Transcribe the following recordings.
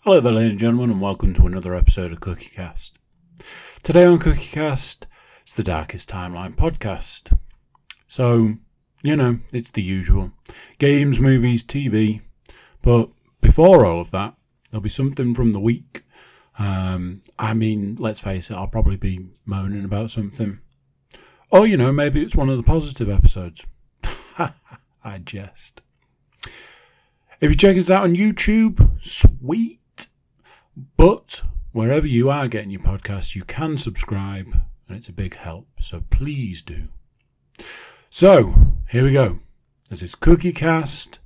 Hello there, ladies and gentlemen, and welcome to another episode of CookieCast. Today on CookieCast, it's the Darkest Timeline podcast. So, it's the usual. Games, movies, TV. But before all of that, there'll be something from the week. Let's face it, I'll probably be moaning about something. Or, maybe it's one of the positive episodes. I jest. If you check us out on YouTube, sweet. But wherever you are getting your podcasts, you can subscribe, and it's a big help, so please do. So, here we go. This is CookieCast,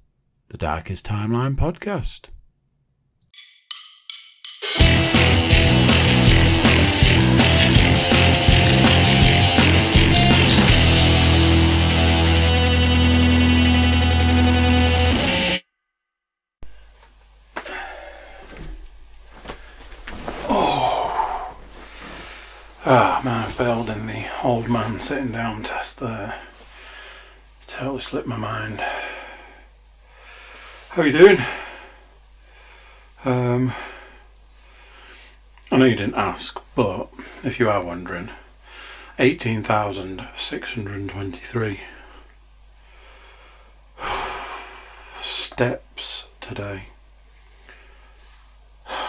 the Darkest Timeline podcast. Man, I failed in the old man sitting down test there. Totally slipped my mind. How are you doing? I know you didn't ask, but if you are wondering, 18,623 steps today.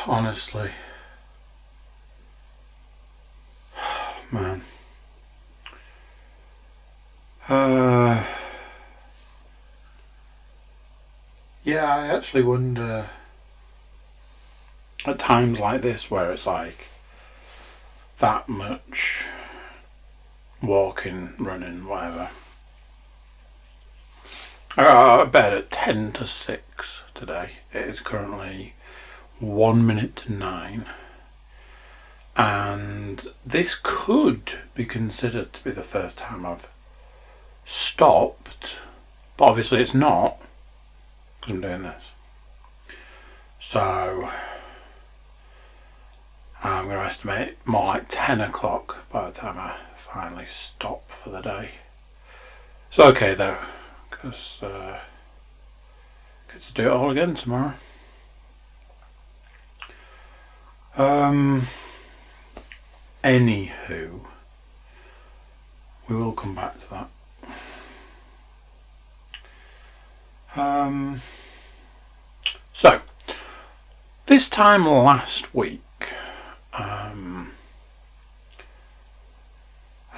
Honestly. Man. I actually wonder at times like this where it's like that much walking, running, whatever. I got out of bed at 10 to 6 today. It is currently 1 minute to 9. And this could be considered to be the first time I've stopped, but obviously it's not, because I'm doing this. So I'm going to estimate more like 10 o'clock by the time I finally stop for the day. It's okay though, because I get to do it all again tomorrow. Anywho, we will come back to that. So, this time last week, I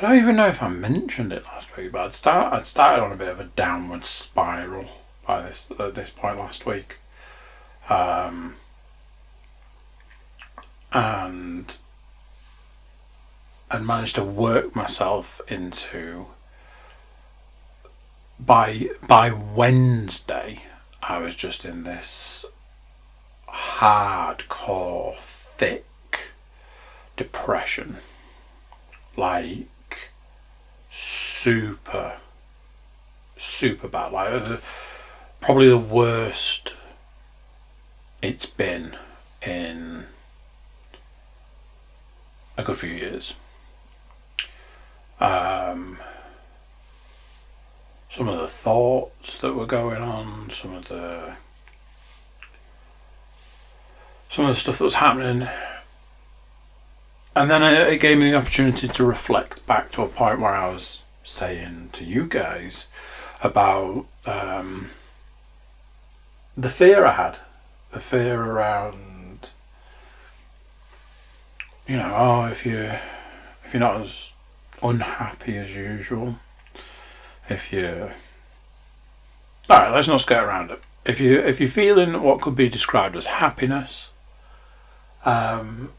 don't even know if I mentioned it last week, but I'd started on a bit of a downward spiral by at this point last week, and I'd managed to work myself into, by Wednesday, I was just in this hardcore, thick depression. Like, super bad. Like, probably the worst it's been in a good few years. Some of the thoughts that were going on, some of the stuff that was happening, and then it gave me the opportunity to reflect back to a point where I was saying to you guys about the fear I had, the fear around, if you're not as unhappy as usual, alright, let's not skirt around it. If you're feeling what could be described as happiness, in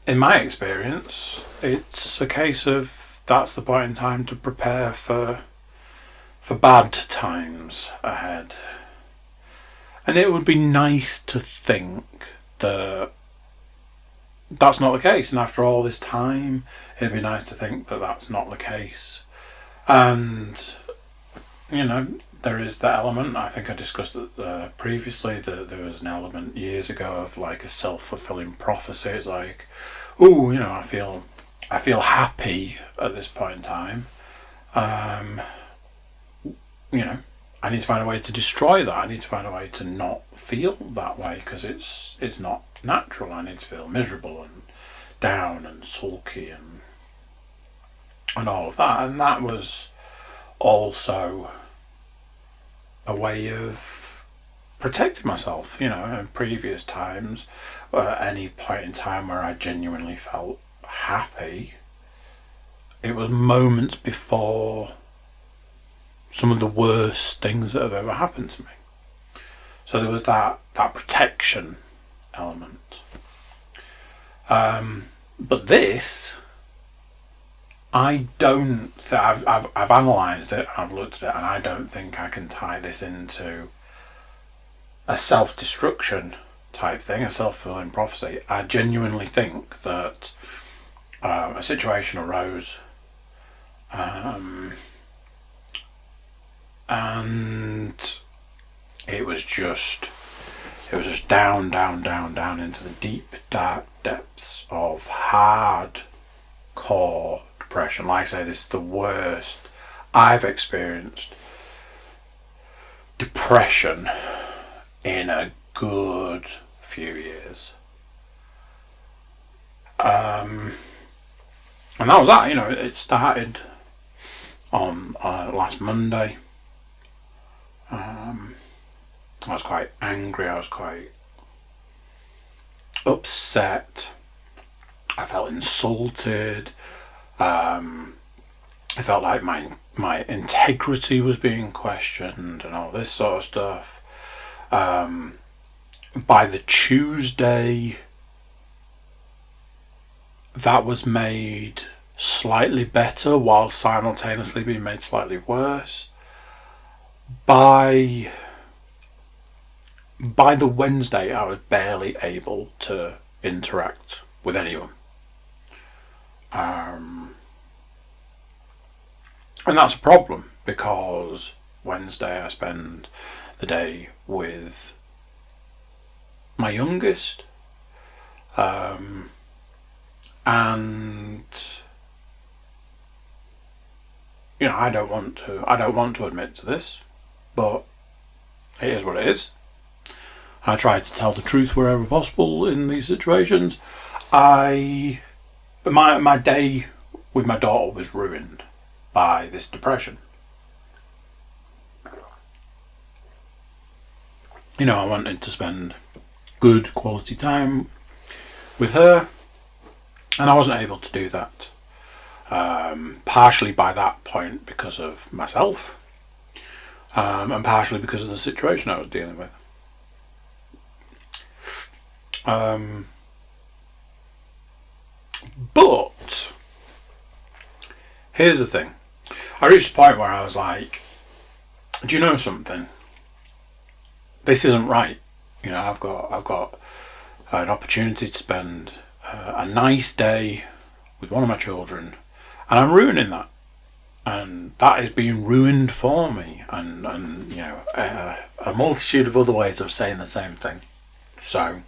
my experience, it's a case of that's the point in time to prepare for bad times ahead. And it would be nice to think that that's not the case, and after all this time, it'd be nice to think that that's not the case. And, there is that element, I think I discussed it previously, that there was an element years ago of like a self-fulfilling prophecy. It's like, I feel happy at this point in time. I need to find a way to destroy that. I need to find a way to not feel that way, because it's not natural. I need to feel miserable and down and sulky and all of that. And that was also a way of protecting myself, you know. In previous times, at any point in time where I genuinely felt happy, it was moments before some of the worst things that have ever happened to me. So there was that protection element. But this, I don't. I've analysed it. I've looked at it, and I don't think I can tie this into a self-destruction type thing, a self-fulfilling prophecy. I genuinely think that a situation arose, and it was just down into the deep, dark depths of hardcore depression. Like I say, this is the worst I've experienced depression in a good few years. And that was that. You know, it started on last Monday. I was quite angry, I was quite upset, I felt insulted, I felt like my integrity was being questioned and all this sort of stuff. By the Tuesday, that was made slightly better while simultaneously being made slightly worse. By the Wednesday, I was barely able to interact with anyone. And that's a problem, because Wednesday I spend the day with my youngest. And you know, I don't want to admit to this, but it is what it is. I try to tell the truth wherever possible in these situations. My day with my daughter was ruined by this depression. You know, I wanted to spend good quality time with her, and I wasn't able to do that. Partially by that point because of myself, and partially because of the situation I was dealing with. But here's the thing. I reached a point where I was like, do you know something? This isn't right. You know, I've got an opportunity to spend a nice day with one of my children, and I'm ruining that. And that is being ruined for me, and you know, a multitude of other ways of saying the same thing. So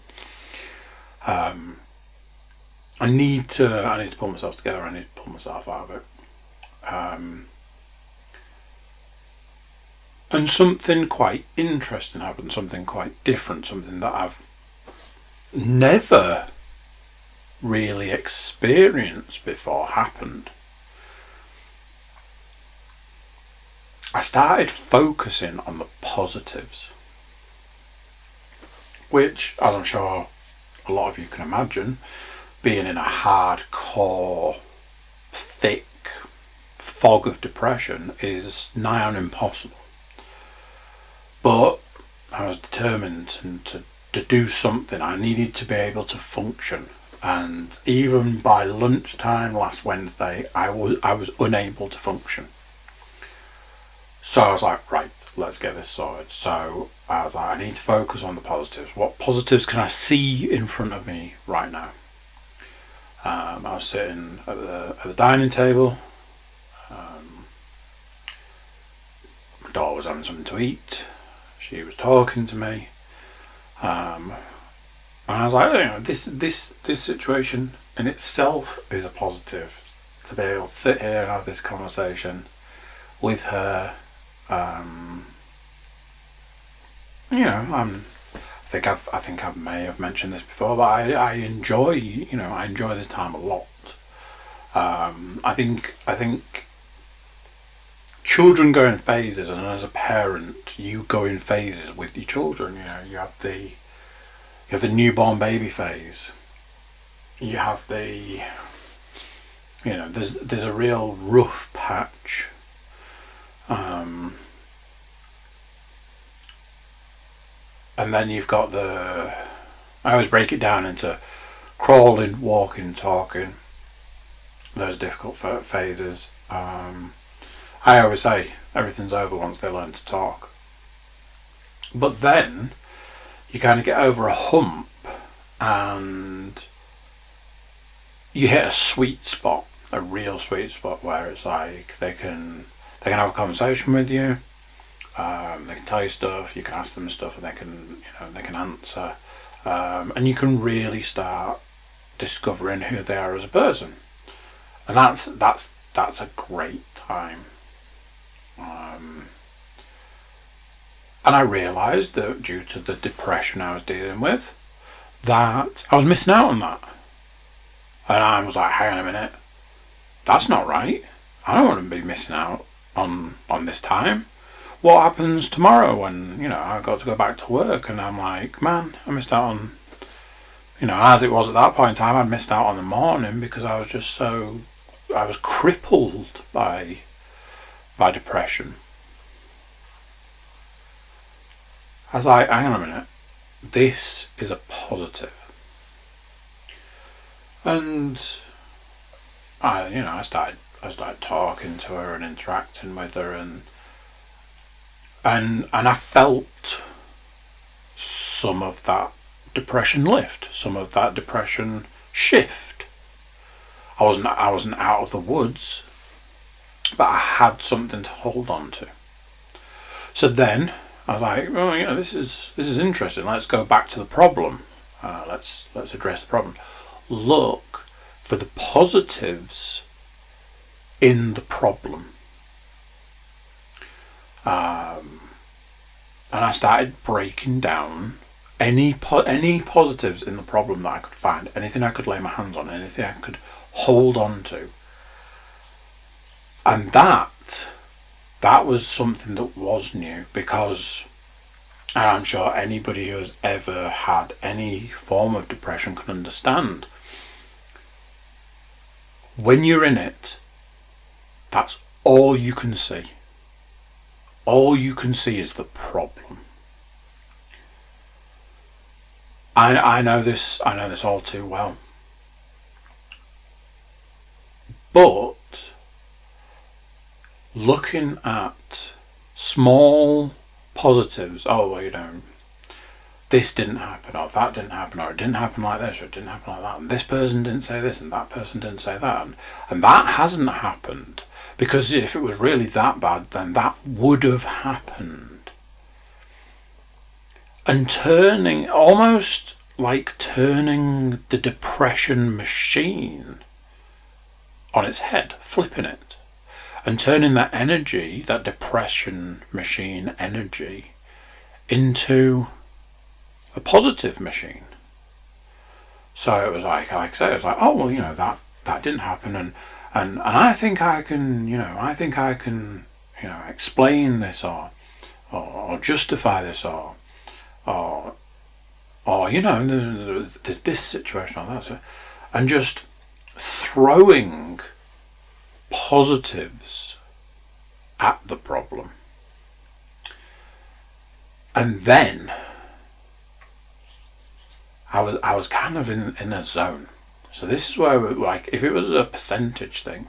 I need to pull myself together. I need to pull myself out of it. And something quite interesting happened, something quite different, something that I've never really experienced before happened. I started focusing on the positives, which, as I'm sure a lot of you can imagine, being in a hardcore, thick fog of depression is nigh on impossible. But I was determined to do something. I needed to be able to function, and even by lunchtime last Wednesday, I was unable to function. So I was like, right, let's get this sorted. So I was like, I need to focus on the positives. What positives can I see in front of me right now? I was sitting at the dining table. My daughter was having something to eat. She was talking to me. And I was like, you know, this situation in itself is a positive. To be able to sit here and have this conversation with her, I think I may have mentioned this before, but I enjoy, I enjoy this time a lot. I think children go in phases, and as a parent, you go in phases with your children. You have the newborn baby phase. You have the, there's a real rough patch. And then you've got I always break it down into crawling, walking, talking. Those difficult phases. I always say everything's over once they learn to talk. But then you kind of get over a hump and you hit a sweet spot, a real sweet spot, where it's like they can have a conversation with you. They can tell you stuff. You can ask them stuff, and they can answer, and you can really start discovering who they are as a person, and that's a great time. And I realised that due to the depression I was dealing with, that I was missing out on that, and I was like, hang on a minute, that's not right. I don't want to be missing out on this time. What happens tomorrow when, I've got to go back to work? And I'm like, man, I missed out on, as it was at that point in time, I'd missed out on the morning because I was crippled by depression. I was like, hang on a minute, this is a positive. And I started talking to her and interacting with her, and I felt some of that depression lift, some of that depression shift. I wasn't out of the woods, but I had something to hold on to. So then I was like, well, this is interesting. Let's go back to the problem. Let's address the problem. Look for the positives in the problem. And I started breaking down any positives in the problem that I could find, anything I could lay my hands on, anything I could hold on to. And that was something that was new, because I'm sure anybody who has ever had any form of depression can understand. When you're in it, that's all you can see. All you can see is the problem. I know this all too well. But looking at small positives, this didn't happen, or that didn't happen, or it didn't happen like this, or it didn't happen like that, and this person didn't say this, and that person didn't say that, and that hasn't happened. Because if it was really that bad, then that would have happened. And almost like turning the depression machine on its head, flipping it, and turning that energy, that depression machine energy, into a positive machine. So it was like I say, it was like, oh well, that didn't happen, and I think I can, explain this, or justify this, or there's this situation or that, and just throwing positives at the problem. And then I was kind of in a zone. So this is where, like, if it was a percentage thing,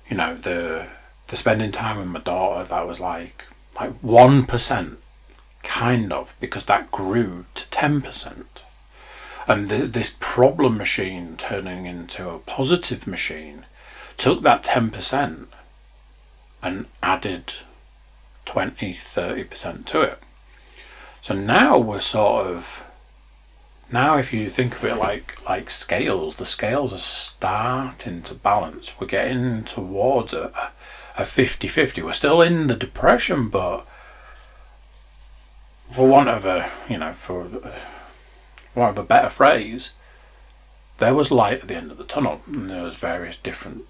the spending time with my daughter, that was like 1%, kind of, because that grew to 10%. And this problem machine turning into a positive machine took that 10% and added 20-30% to it. So now we're now if you think of it like scales, the scales are starting to balance. We're getting towards a 50-50. We're still in the depression, but for want of a, for want of a better phrase, there was light at the end of the tunnel, and there was various different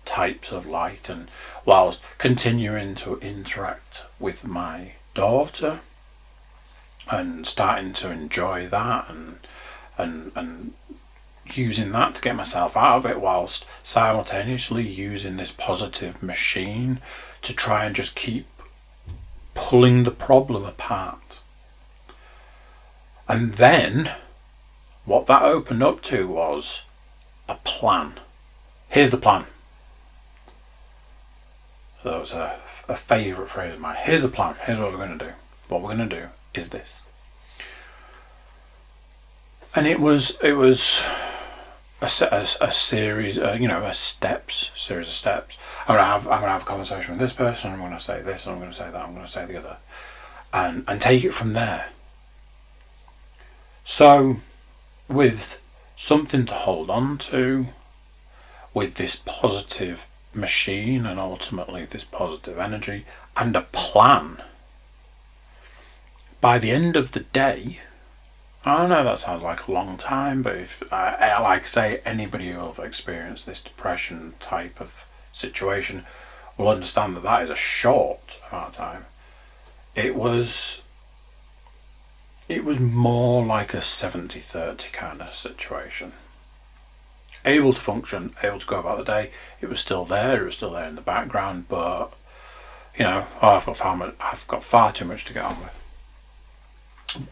types of light. And whilst continuing to interact with my daughter and starting to enjoy that and using that to get myself out of it, whilst simultaneously using this positive machine to try and just keep pulling the problem apart. And then what that opened up to was a plan. Here's the plan. So that was a favourite phrase of mine. Here's the plan. Here's what we're going to do. What we're going to do is this. And it was a series, a series of steps. I'm gonna have a conversation with this person. I'm gonna say this. I'm gonna say that. I'm gonna say the other, and take it from there. So, with something to hold on to, with this positive machine and ultimately this positive energy and a plan, by the end of the day, I know that sounds like a long time, but if like I say, anybody who have experienced this depression type of situation will understand that that is a short amount of time. It was more like a 70-30 kind of situation. Able to function, able to go about the day. It was still there. It was still there in the background, but I've got far too much to get on with.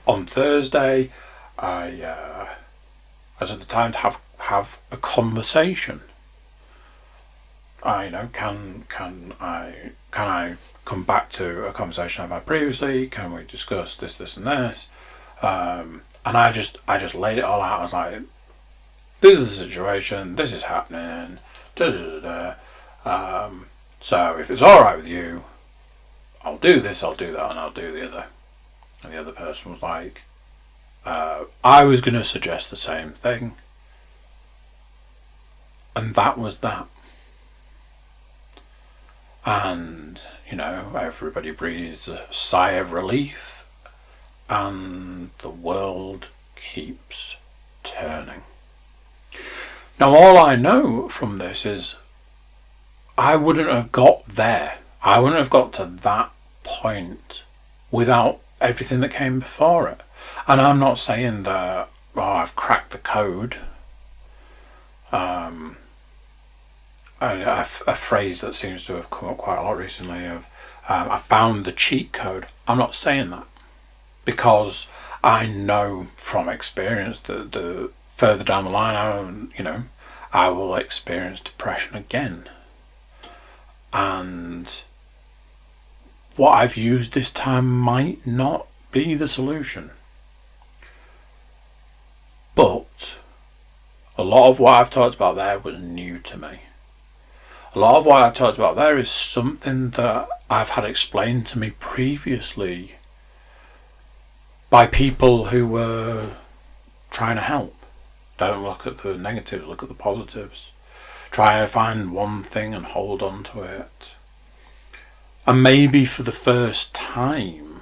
On Thursday, I took the time to have a conversation. Can I come back to a conversation I've had previously? Can we discuss this, and this? And I just laid it all out. I was like, this is the situation. This is happening. So if it's all right with you, I'll do this, I'll do that, and I'll do the other. And the other person was like, I was going to suggest the same thing. And that was that. And, everybody breathes a sigh of relief, and the world keeps turning. Now, all I know from this is I wouldn't have got there. I wouldn't have got to that point without everything that came before it. And I'm not saying that I've cracked the code. A phrase that seems to have come up quite a lot recently of I found the cheat code. I'm not saying that, because I know from experience that the further down the line I will experience depression again. And what I've used this time might not be the solution. But a lot of what I've talked about there was new to me. A lot of what I've talked about there is something that I've had explained to me previously by people who were trying to help. Don't look at the negatives, look at the positives. Try and find one thing and hold on to it. And maybe for the first time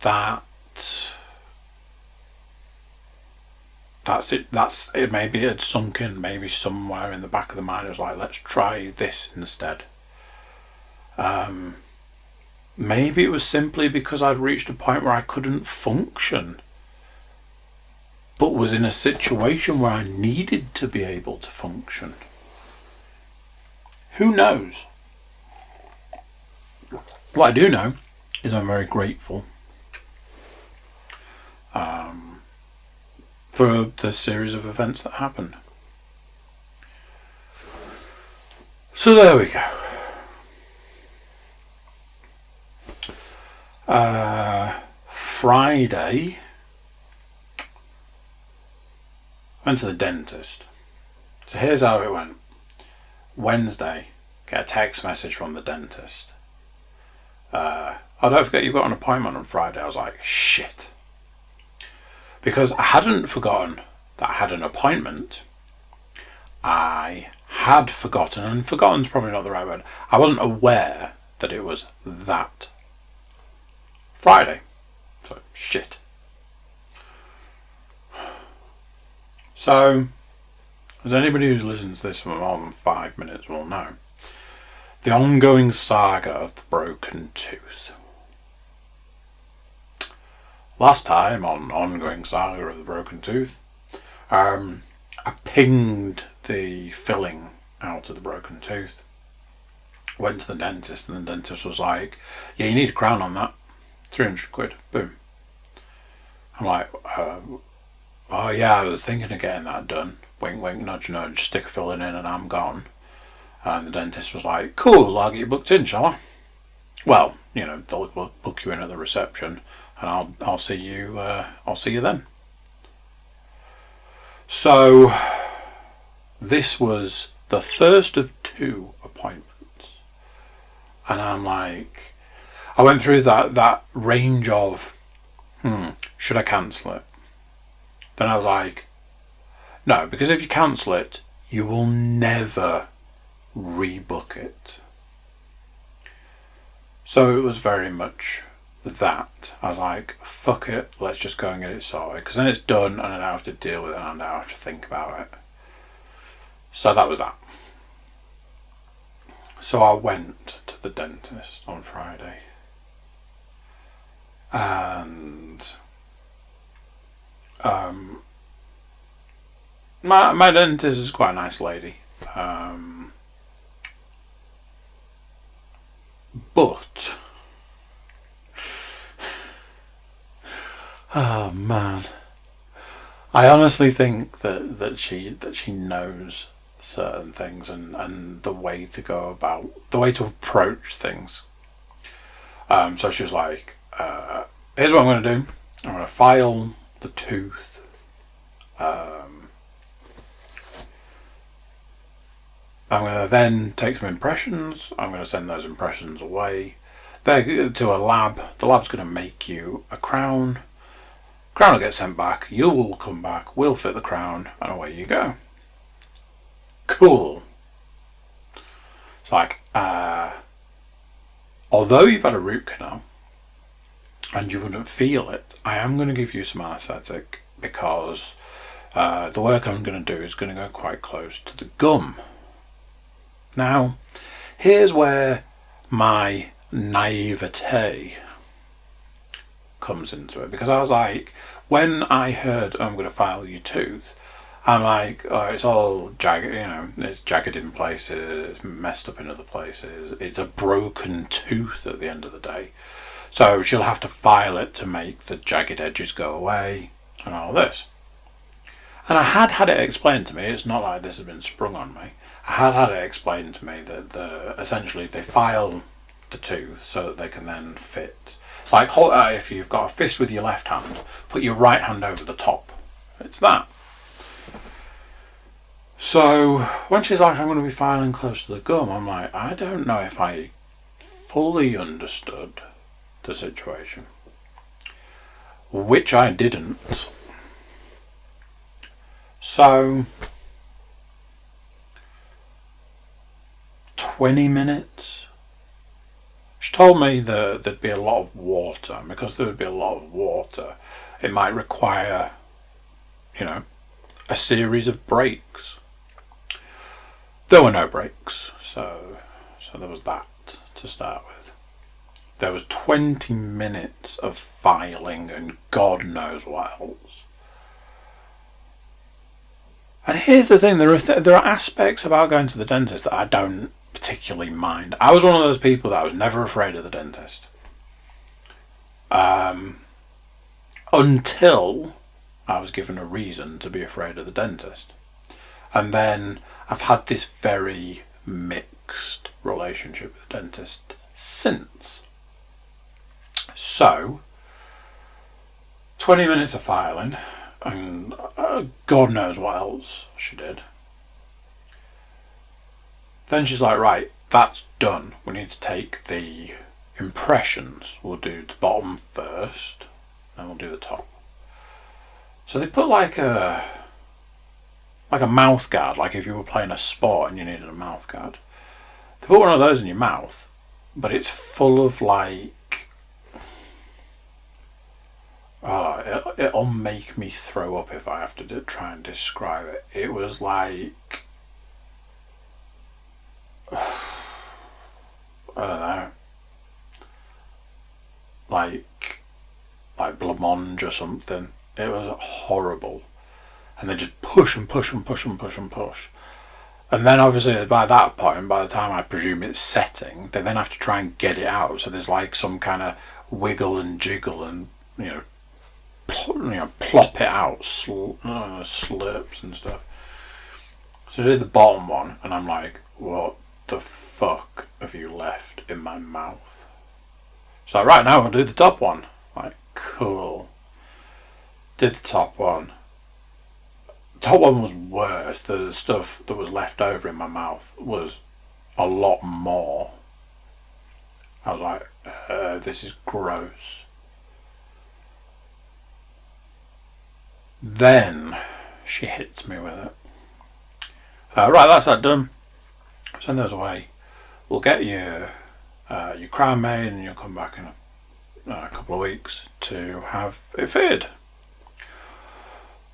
that's it. Maybe it had sunk in. Maybe somewhere in the back of the mind it was like, let's try this instead. Maybe it was simply because I'd reached a point where I couldn't function, but was in a situation where I needed to be able to function. Who knows? What I do know is I'm very grateful for the series of events that happened. So there we go. Friday, went to the dentist. So here's how it went. Wednesday, get a text message from the dentist. Oh, don't forget you've got an appointment on Friday. I was like, shit. Because I hadn't forgotten that I had an appointment. I had forgotten, and forgotten's probably not the right word. I wasn't aware that it was that Friday. So, shit. So, as anybody who's listened to this for more than 5 minutes will know, the ongoing saga of the broken tooth. Last time on Ongoing Saga of the Broken Tooth, I pinged the filling out of the broken tooth. Went to the dentist, and the dentist was like, yeah, you need a crown on that. 300 quid. Boom. I'm like, oh yeah, I was thinking of getting that done. Wink, wink, nudge, nudge, stick a filling in and I'm gone. And the dentist was like, cool, I'll get you booked in, shall I? Well, you know, they'll book you in at the reception, and I'll see you then. So this was the first of 2 appointments, and I'm like, I went through that range of, should I cancel it? Then I was like, no, because if you cancel it, you will never rebook it. So it was very much that. I was like, fuck it, let's just go and get it sorted, because then it's done and I don't have to deal with it and I don't have to think about it. So that was that. So I went to the dentist on Friday, and my dentist is quite a nice lady, but oh man, I honestly think that she knows certain things and the way to go about, the way to approach things. So she was like, here's what I'm going to do. I'm going to file the tooth. I'm going to then take some impressions. I'm going to send those impressions away. They're to a lab. The lab's going to make you a crown. Crown will get sent back. You will come back. We'll fit the crown, and away you go. Cool. It's like, although you've had a root canal and you wouldn't feel it, I am going to give you some anaesthetic, because the work I'm going to do is going to go quite close to the gum. Now, here's where my naivete comes into it, because I was like, when I heard, I'm going to file your tooth, I'm like, oh, it's all jagged, you know, it's jagged in places, it's messed up in other places, it's a broken tooth at the end of the day. So she'll have to file it to make the jagged edges go away and all this. And I had it explained to me, it's not like this has been sprung on me, I had it explained to me that essentially they file the tooth so that they can then fit. It's like, if you've got a fist with your left hand, put your right hand over the top. It's that. So when she's like, I'm going to be filing close to the gum, I'm like, I don't know if I fully understood the situation, which I didn't. So 20 minutes. She told me that there'd be a lot of water, and because there would be a lot of water, it might require, you know, a series of breaks. There were no breaks, so there was that to start with. There was 20 minutes of filing and God knows what else. And here's the thing, there are aspects about going to the dentist that I don't particularly mind. I was one of those people that I was never afraid of the dentist. Until I was given a reason to be afraid of the dentist. And then I've had this very mixed relationship with the dentist since. So, 20 minutes of filing, and God knows what else she did. Then she's like, right, that's done. We need to take the impressions. We'll do the bottom first, then we'll do the top. So they put like a mouth guard, like if you were playing a sport and you needed a mouth guard. They put one of those in your mouth, but it's full of like, it'll make me throw up if I have to try and describe it. It was like, I don't know, like blancmange or something. It was horrible. And they just push and push and push and push and push. And then obviously by that point, by the time I presume it's setting, they then have to try and get it out. So there's like some kind of wiggle and jiggle and, plop it out, slurps and stuff. So I did the bottom one and I'm like, what the fuck have you left in my mouth? So right now we'll do the top one. Like, cool. Did the top one. The top one was worse. The stuff that was left over in my mouth was a lot more. I was like, this is gross. Then she hits me with it. Right, that's that done. Send those away. We'll get your crown made and you'll come back in a couple of weeks to have it fitted.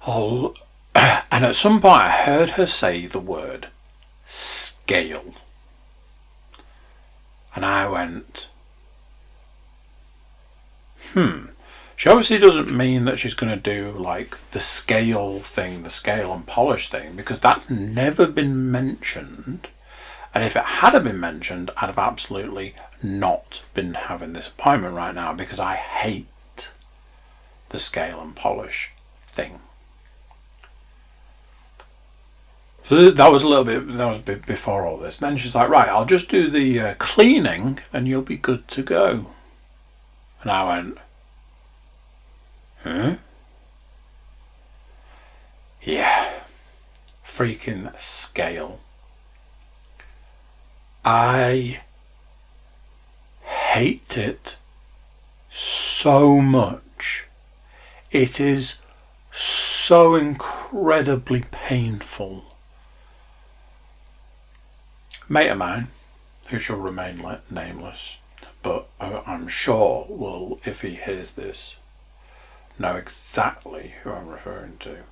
And at some point I heard her say the word scale. And I went, She obviously doesn't mean that she's going to do like the scale thing, the scale and polish thing, because that's never been mentioned. And if it had been mentioned, I'd have absolutely not been having this appointment right now, because I hate the scale and polish thing. So that was a bit before all this. Then she's like, right, I'll just do the cleaning and you'll be good to go. And I went, huh? Yeah, freaking scale. I hate it so much. It is so incredibly painful. A mate of mine, who shall remain nameless, but I'm sure will, if he hears this, know exactly who I'm referring to,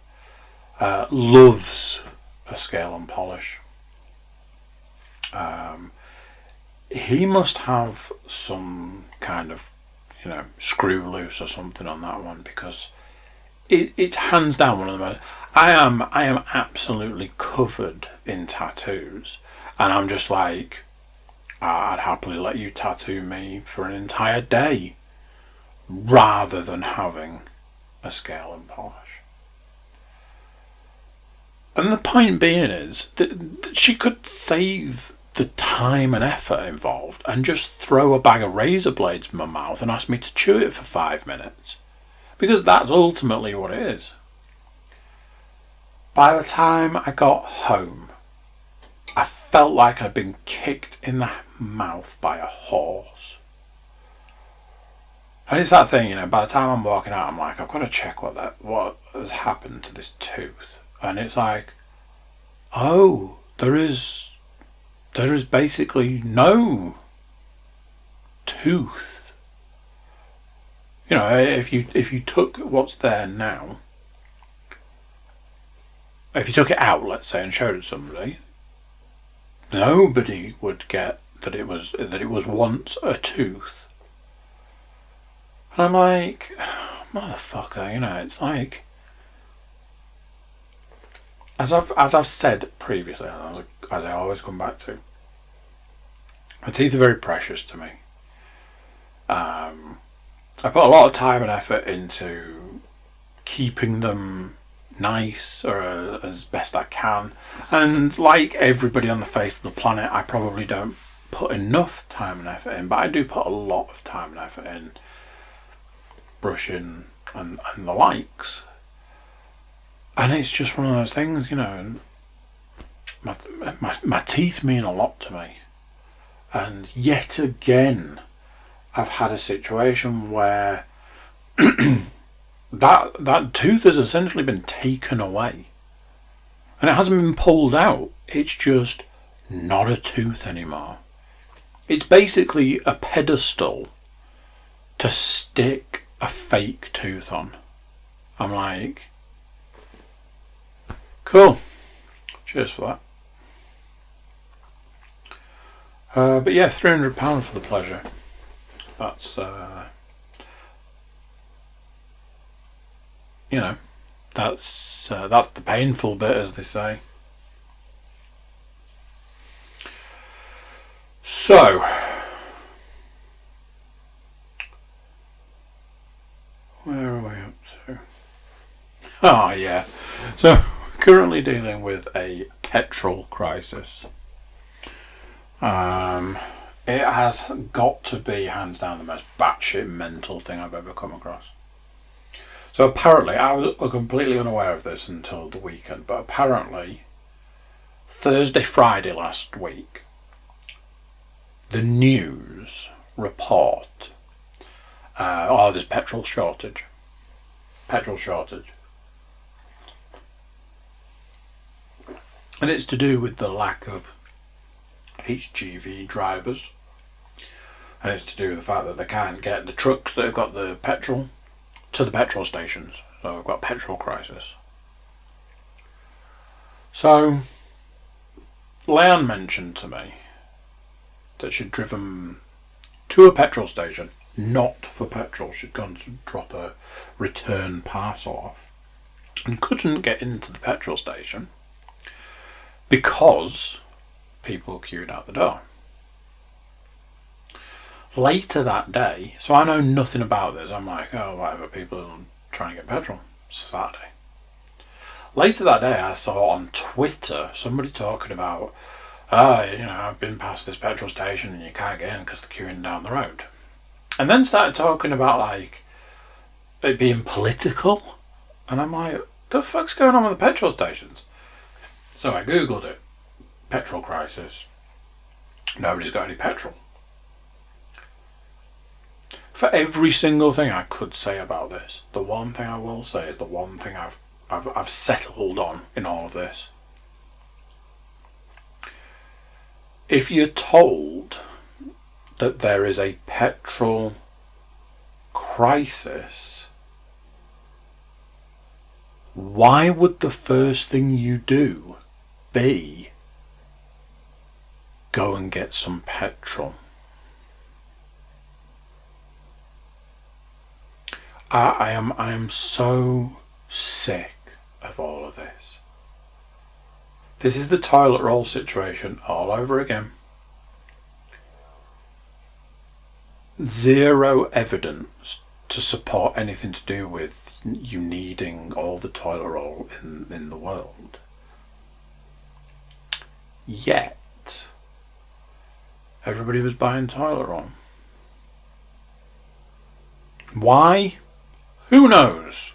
loves a scale and polish. He must have some kind of, screw loose or something on that one, because it's hands down one of the most. I am absolutely covered in tattoos, and I'm just like, I'd happily let you tattoo me for an entire day rather than having a scale and polish. And the point being is that she could save the time and effort involved and just throw a bag of razor blades in my mouth and ask me to chew it for 5 minutes, because that's ultimately what it is. By the time I got home, I felt like I'd been kicked in the mouth by a horse. And it's that thing, by the time I'm walking out, I'm like, I've got to check what has happened to this tooth. And it's like, oh, there is basically no tooth. If you took what's there now, if you took it out, let's say, and showed it to somebody, nobody would get that it was once a tooth. And I'm like, motherfucker, it's like, as I've said previously, as I always come back to, my teeth are very precious to me. I put a lot of time and effort into keeping them nice, or as best I can, and like everybody on the face of the planet, I probably don't put enough time and effort in, but I do put a lot of time and effort in brushing and the likes. And it's just one of those things, my teeth mean a lot to me. And yet again, I've had a situation where that tooth has essentially been taken away. And it hasn't been pulled out. It's just not a tooth anymore. It's basically a pedestal to stick a fake tooth on. I'm like, cool, cheers for that. But yeah, £300 for the pleasure. That's, you know, that's the painful bit, as they say. So, where are we up to? Oh yeah, so currently dealing with a petrol crisis. It has got to be hands down the most batshit mental thing I've ever come across. So apparently, I was completely unaware of this until the weekend, but apparently Thursday, Friday last week, the news report, there's petrol shortage. And it's to do with the lack of HGV drivers. And it's to do with the fact that they can't get the trucks that have got the petrol to the petrol stations. So we've got a petrol crisis. So Leanne mentioned to me that she'd driven to a petrol station, not for petrol. She'd gone to drop a return parcel off and couldn't get into the petrol station because people queued out the door. Later that day, so I know nothing about this, I'm like, oh whatever, people are trying to get petrol. It's Saturday. Later that day I saw on Twitter somebody talking about, I've been past this petrol station and you can't get in because they're queuing down the road. And then started talking about like it being political. And I'm like, the fuck's going on with the petrol stations? So I googled it. Petrol crisis. Nobody's got any petrol. For every single thing I could say about this, the one thing I will say is the one thing I've settled on in all of this. If you're told that there is a petrol crisis, why would the first thing you do be go and get some petrol? I am so sick of all of this. This is the toilet roll situation all over again. Zero evidence to support anything to do with you needing all the toilet roll in the world. Yet, everybody was buying toilet roll. Why? Who knows?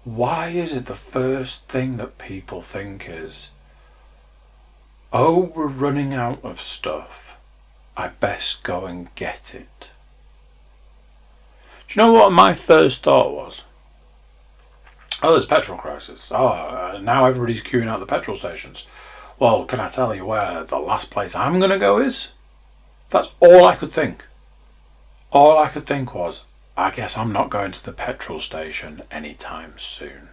Why is it the first thing that people think is, oh, we're running out of stuff, I best go and get it? Do you know what my first thought was? Oh, there's a petrol crisis. Oh, now everybody's queuing out the petrol stations. Well, can I tell you where the last place I'm going to go is? That's all I could think. All I could think was, I guess I'm not going to the petrol station anytime soon.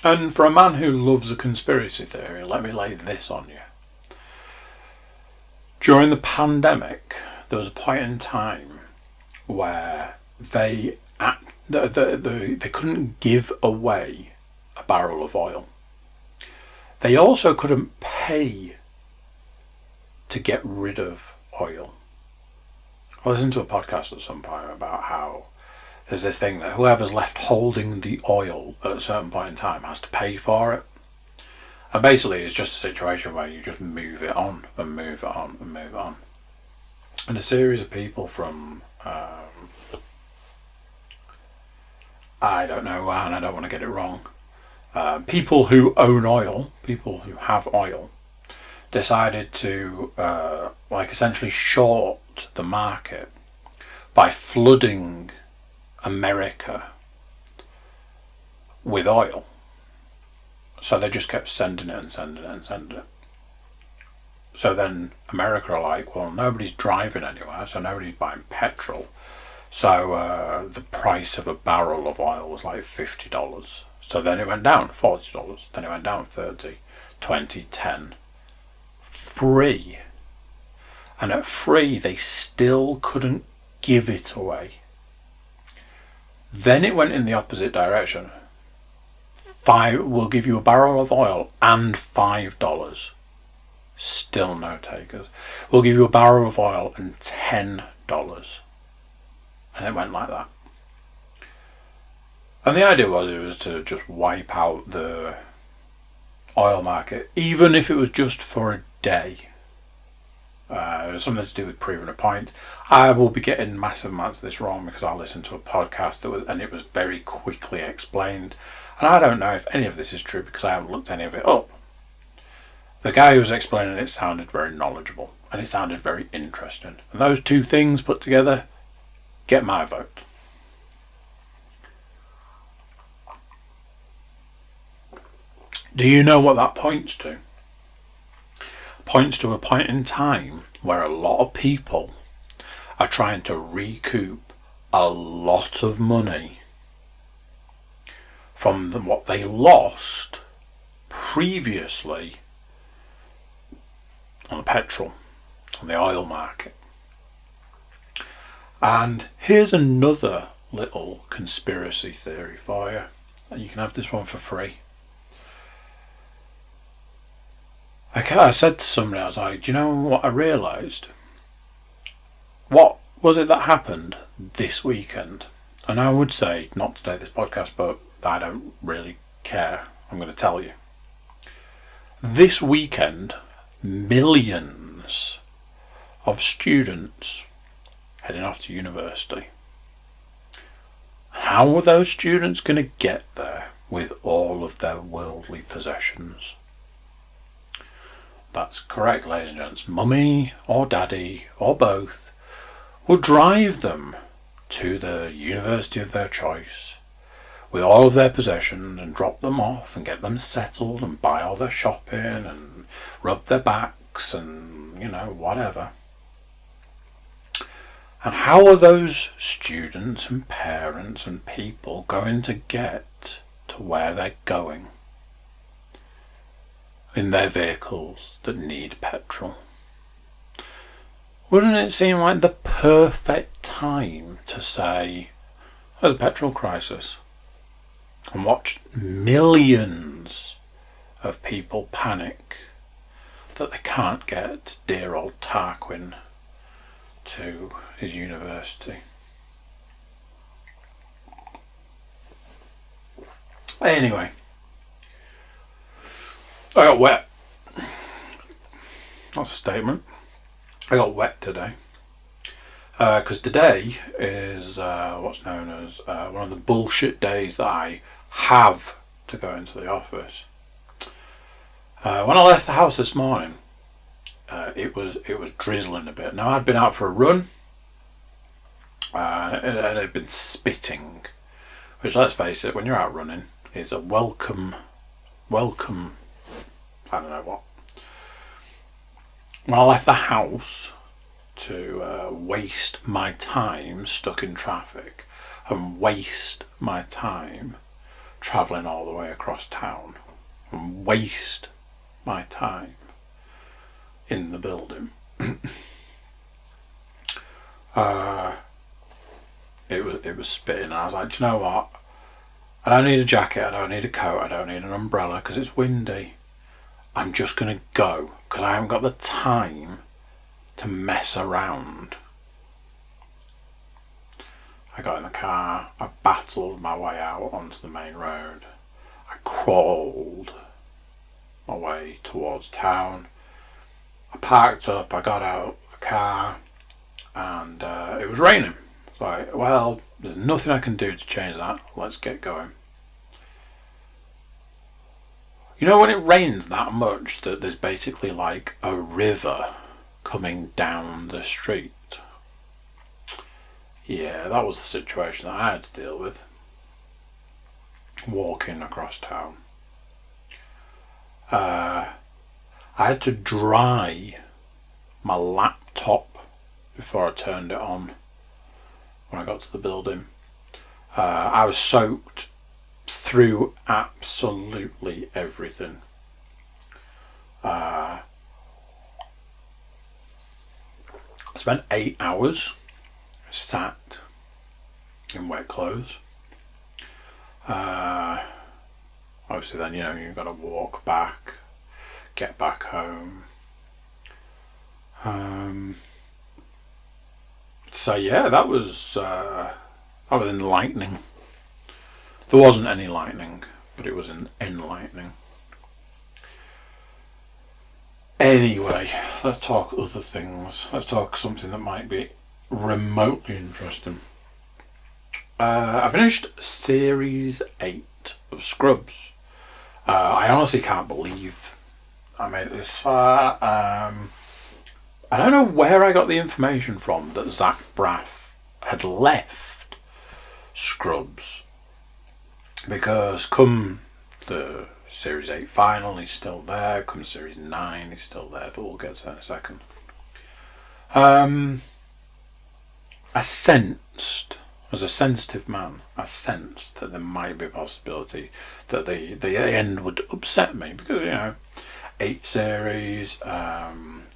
And for a man who loves a conspiracy theory, let me lay this on you. During the pandemic, there was a point in time where they couldn't give away a barrel of oil. They also couldn't pay to get rid of oil. I listened to a podcast at some point about how there's this thing that whoever's left holding the oil at a certain point in time has to pay for it. And basically it's just a situation where you just move it on and move it on and move it on. And a series of people from I don't know, and I don't want to get it wrong, people who own oil, people who have oil, decided to essentially short the market by flooding America with oil. So they just kept sending it and sending it and sending it. So then America are like, well, nobody's driving anywhere, so nobody's buying petrol. So the price of a barrel of oil was like $50. So then it went down $40. Then it went down 30, 20, 10. Free. And at free, they still couldn't give it away. Then it went in the opposite direction. We'll give you a barrel of oil and $5. Still no takers. We'll give you a barrel of oil and $10. And it went like that. And the idea was to just wipe out the oil market, even if it was just for a day. It was something to do with proving a point. I will be getting massive amounts of this wrong because I listened to a podcast and it was very quickly explained. And I don't know if any of this is true because I haven't looked any of it up. The guy who was explaining it sounded very knowledgeable and it sounded very interesting. And those two things put together get my vote. Do you know what that points to? Points to a point in time where a lot of people are trying to recoup a lot of money from what they lost previously on the petrol, on the oil market. And here's another little conspiracy theory for you. And you can have this one for free. I said to somebody, I was like, do you know what I realised? What was it that happened this weekend? And I would say, not today, this podcast, but I don't really care. I'm going to tell you. This weekend, millions of students heading off to university. How are those students going to get there with all of their worldly possessions? That's correct, ladies and gents. Mummy or daddy or both will drive them to the university of their choice with all of their possessions and drop them off and get them settled and buy all their shopping and rub their backs and, you know, whatever. And how are those students and parents and people going to get to where they're going in their vehicles that need petrol? Wouldn't it seem like the perfect time to say there's a petrol crisis and watch millions of people panic that they can't get dear old Tarquin to his university? Anyway, I got wet. That's a statement. I got wet today. Because today is what's known as one of the bullshit days that I have to go into the office. When I left the house this morning, it was drizzling a bit. Now I'd been out for a run, and it had been spitting, which, let's face it, when you're out running, is a welcome. I don't know what. When I left the house to waste my time stuck in traffic and waste my time travelling all the way across town and waste my time in the building, it was spitting, and I was like, do you know what? I don't need a jacket, I don't need a coat, I don't need an umbrella because it's windy. I'm just going to go because I haven't got the time to mess around. I got in the car, I battled my way out onto the main road. I crawled my way towards town. I parked up, I got out of the car, and it was raining. It's like, well, there's nothing I can do to change that. Let's get going. You know when it rains that much that there's basically like a river coming down the street? Yeah, that was the situation that I had to deal with. Walking across town. I had to dry my laptop before I turned it on when I got to the building. I was soaked through absolutely everything. I spent 8 hours sat in wet clothes. Obviously then, you know, you've got to walk back, get back home. So yeah, that was enlightening. There wasn't any lightning, but it was enlightening. Anyway, let's talk other things. Let's talk something that might be remotely interesting. I finished Series 8 of Scrubs. I honestly can't believe I made it this far. I don't know where I got the information from that Zach Braff had left Scrubs, because come the Series 8 final, he's still there. Come Series 9, he's still there, but we'll get to that in a second. I sensed, as a sensitive man, I sensed that there might be a possibility that the end would upset me, because, you know, 8 series,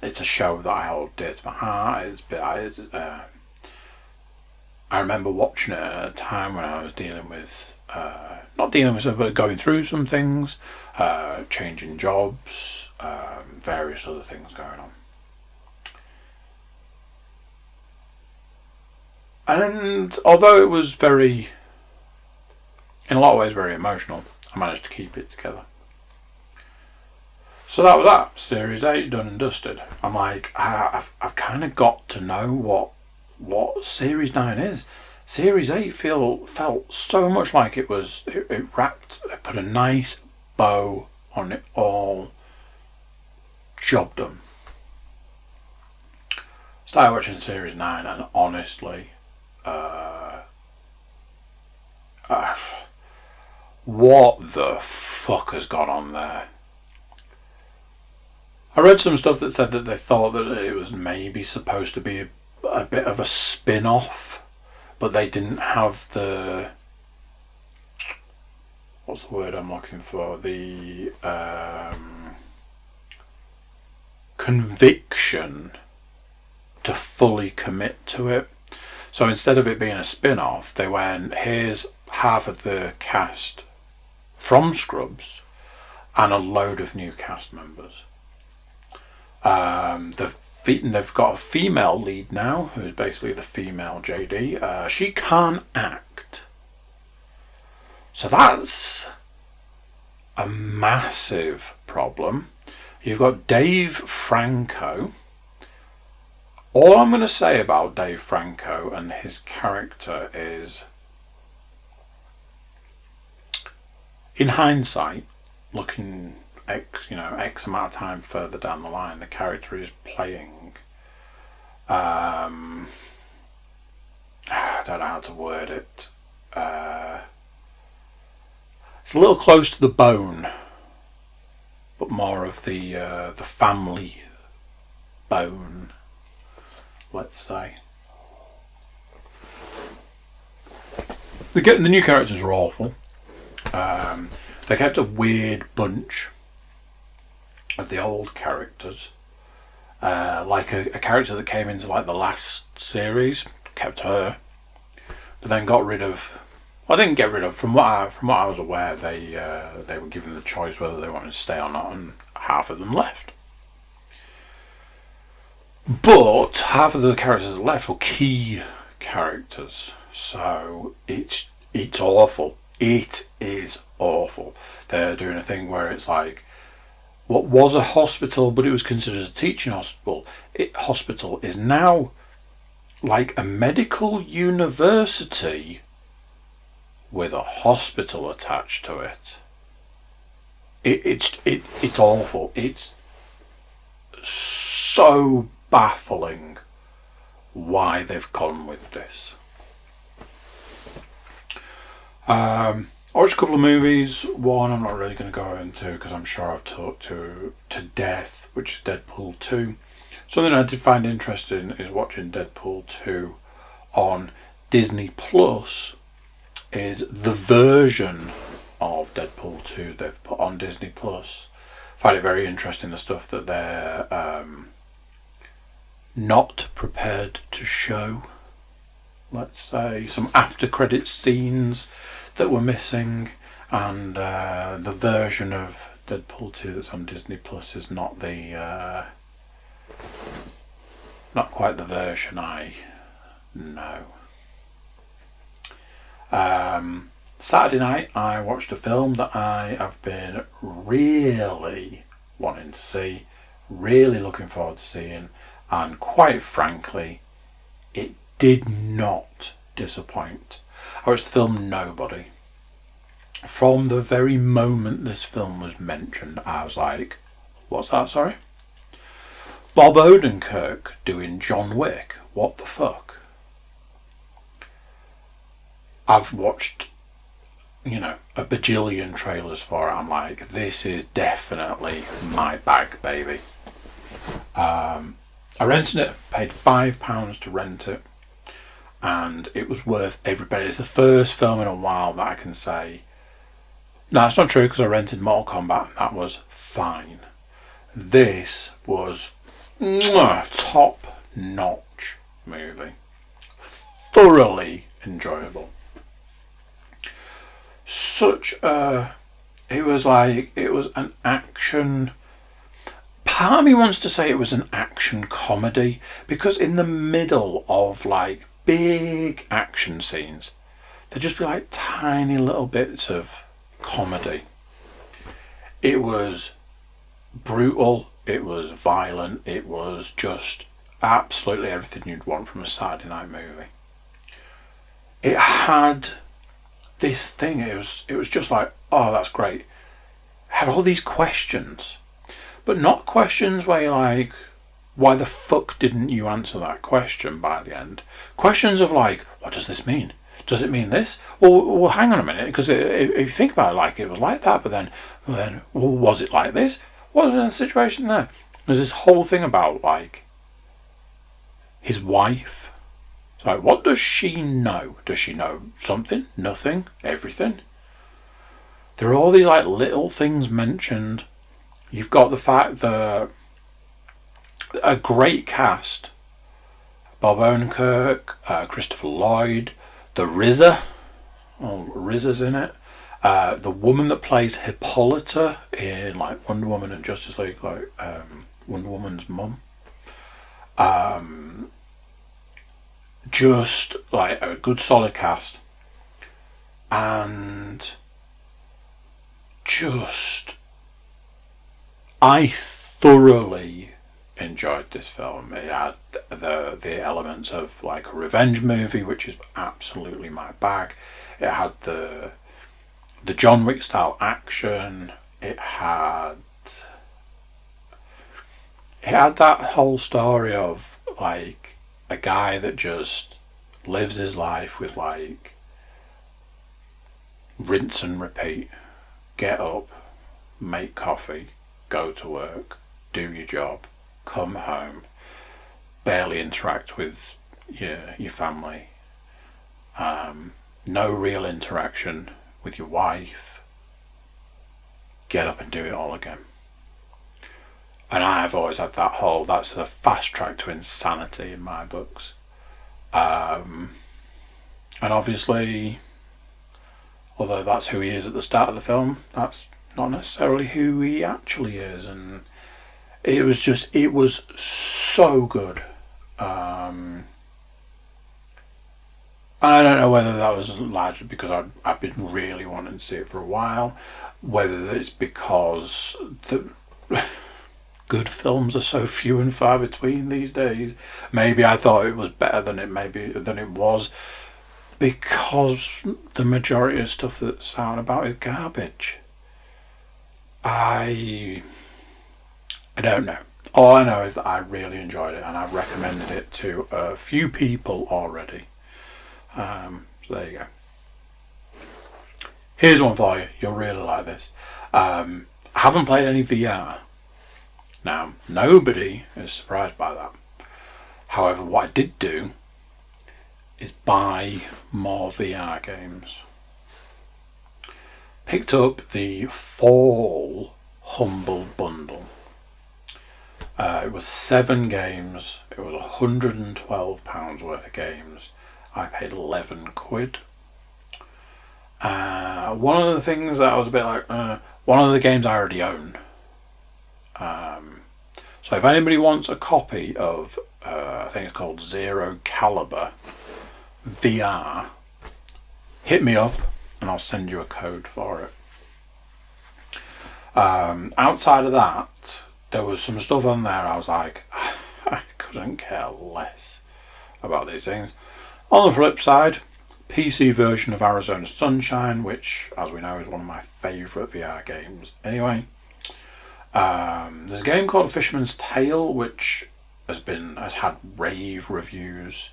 it's a show that I hold dear to my heart. I remember watching it at a time when I was dealing with, not dealing with something, but going through some things, changing jobs, various other things going on. And although it was in a lot of ways very emotional, I managed to keep it together. So that was that. Series 8 done and dusted. I'm like, I've kind of got to know what Series 9 is. Series 8 felt so much like it put a nice bow on it all. Job done. Started watching Series 9 and honestly, what the fuck has gone on there? I read some stuff that said that they thought that it was maybe supposed to be a bit of a spin-off, but they didn't have the, what's the word I'm looking for, the conviction to fully commit to it. So instead of it being a spin-off, they went, here's half of the cast from Scrubs and a load of new cast members. They've got a female lead now, who's basically the female JD. She can't act, so that's a massive problem. You've got Dave Franco. All I'm going to say about Dave Franco and his character is, in hindsight, looking X amount of time further down the line, the character is playing, I don't know how to word it, it's a little close to the bone, but more of the family bone, let's say. The new characters are awful. They kept a weird bunch of the old characters, like a character that came into like the last series, kept her, but then got rid of. Well, didn't get rid of. From what I was aware, they were given the choice whether they wanted to stay or not, and half of them left. But half of the characters that left were key characters, so it's awful. It is awful. They're doing a thing where it's like, what was a hospital, but it was considered a teaching hospital. Hospital is now like a medical university with a hospital attached to it. It's awful. It's so baffling why they've gone with this. I watched a couple of movies. One I'm not really going to go into because I'm sure I've talked to death, which is Deadpool 2. Something I did find interesting is watching Deadpool 2 on Disney Plus. Is the version of Deadpool 2 they've put on Disney Plus. I find it very interesting, the stuff that they're not prepared to show. Let's say some after credits scenes that were missing, and the version of Deadpool 2 that's on Disney Plus is not the not quite the version I know. Saturday night I watched a film that I have been really wanting to see, really looking forward to seeing, and quite frankly it did not disappoint. I watched the film Nobody. From the very moment this film was mentioned I was like, what's that, sorry? Bob Odenkirk doing John Wick, what the fuck? I've watched, you know, a bajillion trailers for it. I'm like, this is definitely my bag, baby. I rented it, paid £5 to rent it, and it was worth every penny. It's the first film in a while that I can say, no, it's not true, because I rented Mortal Kombat and that was fine. This was top notch movie. Thoroughly enjoyable. It was an action, part of me wants to say it was an action comedy, because in the middle of like big action scenes there'd just be like tiny little bits of comedy. It was brutal, it was violent, it was just absolutely everything you'd want from a Saturday night movie. It had this thing, it was just like, oh, that's great. It had all these questions, but not questions where you're like, why the fuck didn't you answer that question by the end? Questions of like, what does this mean? Does it mean this? Well, hang on a minute, because if you think about it, like, it was like that, but then was it like this? What was the situation there? There's this whole thing about like his wife. It's like, what does she know? Does she know something? Nothing? Everything? There are all these like little things mentioned. You've got the fact that a great cast. Bob Odenkirk, Christopher Lloyd, the RZA. Oh, RZA's in it. The woman that plays Hippolyta in like Wonder Woman and Justice League, like Wonder Woman's mum. Just like a good solid cast, and just I thoroughly enjoyed this film. It had the elements of like a revenge movie, which is absolutely my bag. It had the John Wick style action. It had that whole story of like a guy that just lives his life with like rinse and repeat. Get up, make coffee, go to work, do your job, come home, barely interact with your family, no real interaction with your wife, get up and do it all again. And I've always had that's a fast track to insanity in my books. And obviously, although that's who he is at the start of the film, that's not necessarily who he actually is. And it was so good. And I don't know whether that was largely because I've been really wanting to see it for a while, whether it's because the good films are so few and far between these days. Maybe I thought it was better than it was, because the majority of stuff that's out about is garbage. I don't know. All I know is that I really enjoyed it, and I've recommended it to a few people already. So there you go. Here's one for you. You'll really like this. I haven't played any VR. Now, nobody is surprised by that. However, what I did do is buy more VR games. Picked up the Fall Humble Bundle. It was 7 games. It was £112 worth of games. I paid 11 quid. One of the things that I was a bit like, one of the games I already own. So if anybody wants a copy of, I think it's called Zero Caliber VR, hit me up and I'll send you a code for it. Outside of that, there was some stuff on there I was like, I couldn't care less about these things. On the flip side, PC version of Arizona Sunshine, which, as we know, is one of my favourite VR games anyway. There's a game called Fisherman's Tale, which has had rave reviews,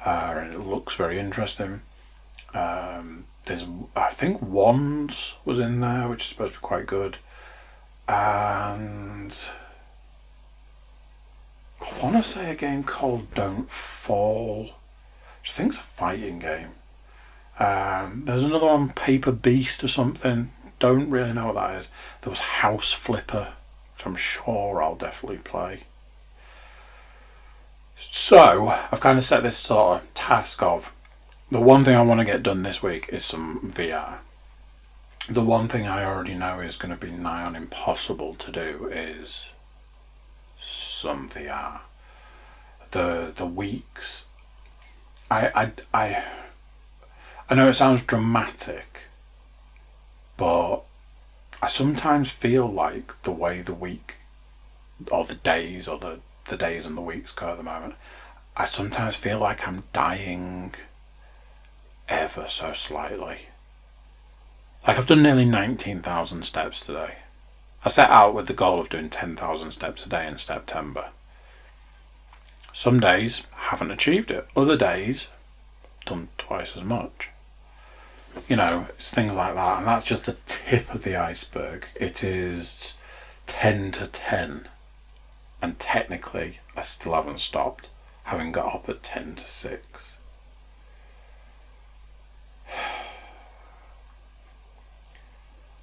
and it looks very interesting. There's, I think, Wands was in there, which is supposed to be quite good. And I want to say a game called Don't Fall, which I think is a fighting game. There's another one, Paper Beast or something. Don't really know what that is. There was House Flipper, which I'm sure I'll definitely play. So I've kind of set this sort of task of, the one thing I want to get done this week is some VR. The one thing I already know is going to be nigh on impossible to do is some VR. The weeks, I know it sounds dramatic, but I sometimes feel like the way the week or the days or the days and the weeks go at the moment, I sometimes feel like I'm dying ever so slightly. Like, I've done nearly 19,000 steps today. I set out with the goal of doing 10,000 steps a day in September. Some days haven't achieved it. Other days, done twice as much. You know, it's things like that. And that's just the tip of the iceberg. It is 10 to 10. And technically, I still haven't stopped, having got up at 10 to 6.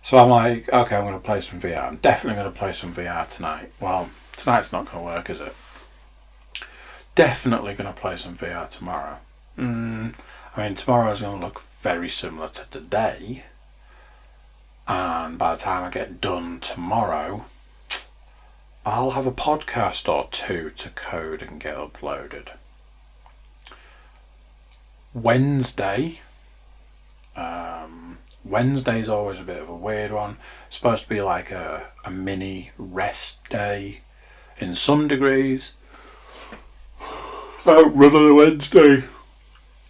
So I'm like, okay, I'm going to play some VR. I'm definitely going to play some VR tonight. Well, tonight's not going to work, is it? Definitely going to play some VR tomorrow. I mean, tomorrow's going to look very similar to today. And by the time I get done tomorrow, I'll have a podcast or two to code and get uploaded. Wednesday's always a bit of a weird one. It's supposed to be like a mini rest day in some degrees. I don't run on a Wednesday.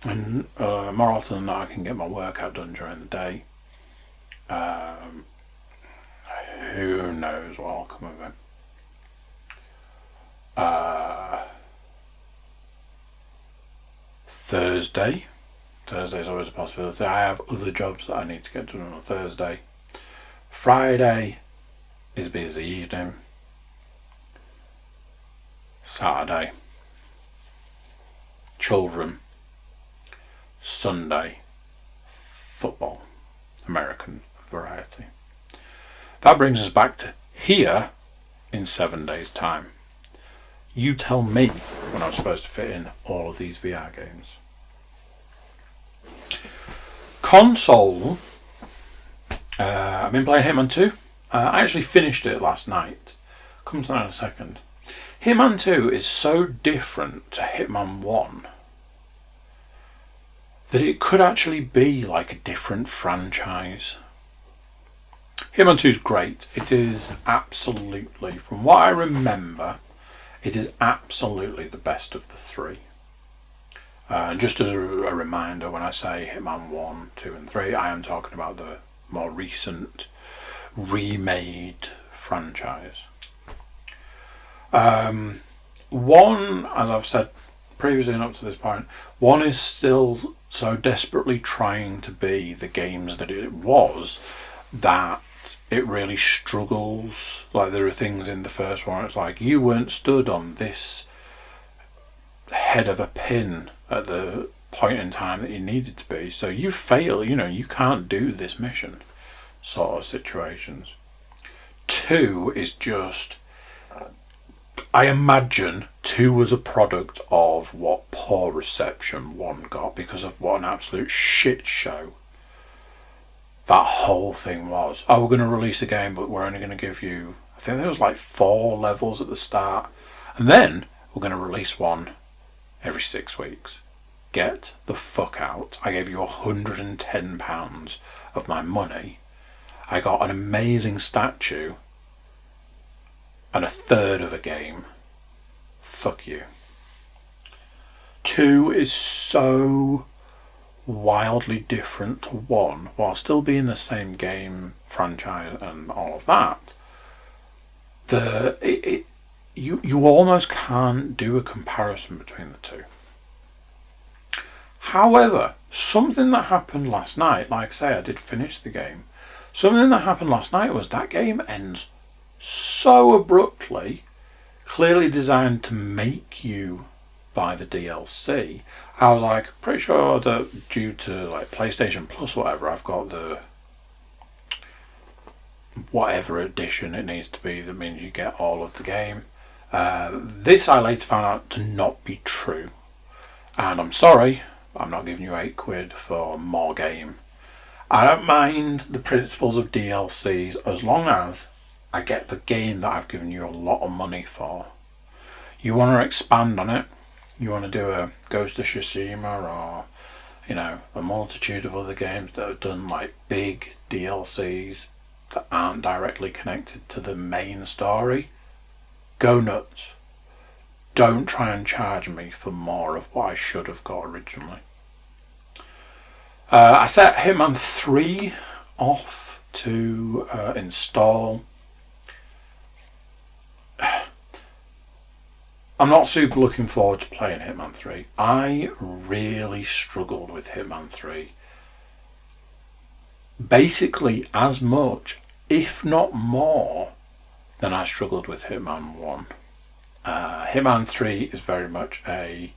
And more often than not, I can get my workout done during the day. Who knows what will come of it. Thursday's always a possibility. I have other jobs that I need to get done on a Thursday. Friday is a busy evening. Saturday, children. Sunday, football. American variety. That brings us back to here in 7 days' time. You tell me when I'm supposed to fit in all of these VR games. Console, I've been playing Hitman 2. I actually finished it last night. Comes to that in a second. Hitman 2 is so different to Hitman 1 that it could actually be like a different franchise. Hitman 2 is great. It is absolutely, from what I remember, it is absolutely the best of the three. Just as a reminder, when I say Hitman 1, 2 and 3, I am talking about the more recent remade franchise. One, as I've said previously and up to this point, one is still so desperately trying to be the games that it was that that it really struggles. Like, there are things in the first one, it's like, you weren't stood on this head of a pin at the point in time that you needed to be, so you fail, you know, you can't do this mission sort of situations. 2 is just, I imagine 2 was a product of what poor reception 1 got, because of what an absolute shit show that whole thing was. Oh, we're going to release a game, but we're only going to give you, I think there was like 4 levels at the start, and then we're going to release one every 6 weeks. Get the fuck out. I gave you £110 of my money. I got an amazing statue and a third of a game. Fuck you. 2 is so wildly different to 1, while still being the same game franchise and all of that. You almost can't do a comparison between the 2. However, something that happened last night, like I say, I did finish the game. Something that happened last night was that game ends so abruptly, clearly designed to make you buy the DLC. I was like, pretty sure that due to like PlayStation Plus or whatever, I've got the whatever edition it needs to be that means you get all of the game. This I later found out to not be true, and I'm sorry, I'm not giving you £8 for more game. I don't mind the principles of DLCs as long as I get the game that I've given you a lot of money for. You want to expand on it, you want to do a Ghost of Tsushima or, you know, a multitude of other games that have done like big DLCs that aren't directly connected to the main story, go nuts. Don't try and charge me for more of what I should have got originally. I set Hitman 3 off to install. I'm not super looking forward to playing Hitman 3. I really struggled with Hitman 3. Basically as much, if not more, than I struggled with Hitman 1. Hitman 3 is very much a,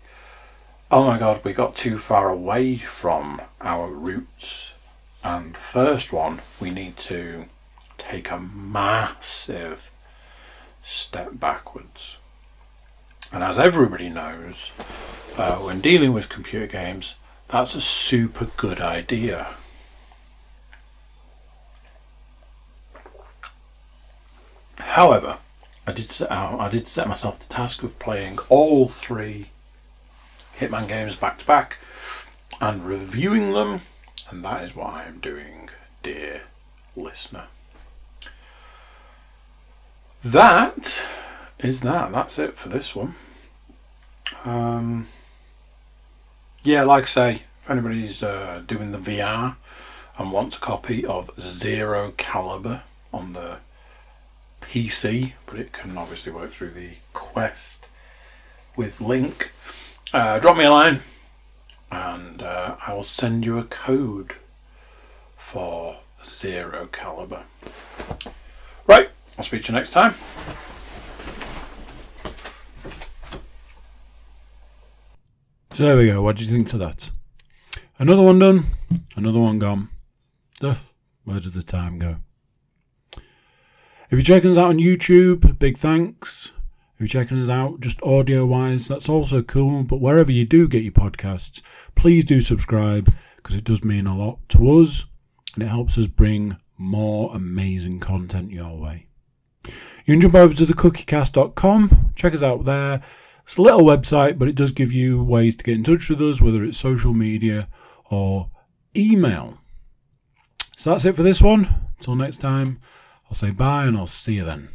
oh my god, we got too far away from our roots. And the first one, we need to take a massive step backwards. And as everybody knows, when dealing with computer games, that's a super good idea. However, I did set myself the task of playing all 3 Hitman games back to back and reviewing them, and that is what I am doing, dear listener. That's it for this one. Yeah, like I say, if anybody's doing the VR and wants a copy of Zero Caliber on the PC, but it can obviously work through the Quest with Link, drop me a line and I will send you a code for Zero Caliber. Right, I'll speak to you next time. So there we go, what do you think to that? Another one done, another one gone. Where does the time go? If you're checking us out on YouTube, big thanks. If you're checking us out just audio wise, that's also cool. But wherever you do get your podcasts, please do subscribe, because it does mean a lot to us and it helps us bring more amazing content your way. You can jump over to thecookiecast.com, check us out there. It's a little website, but it does give you ways to get in touch with us, whether it's social media or email. So that's it for this one. Until next time, I'll say bye and I'll see you then.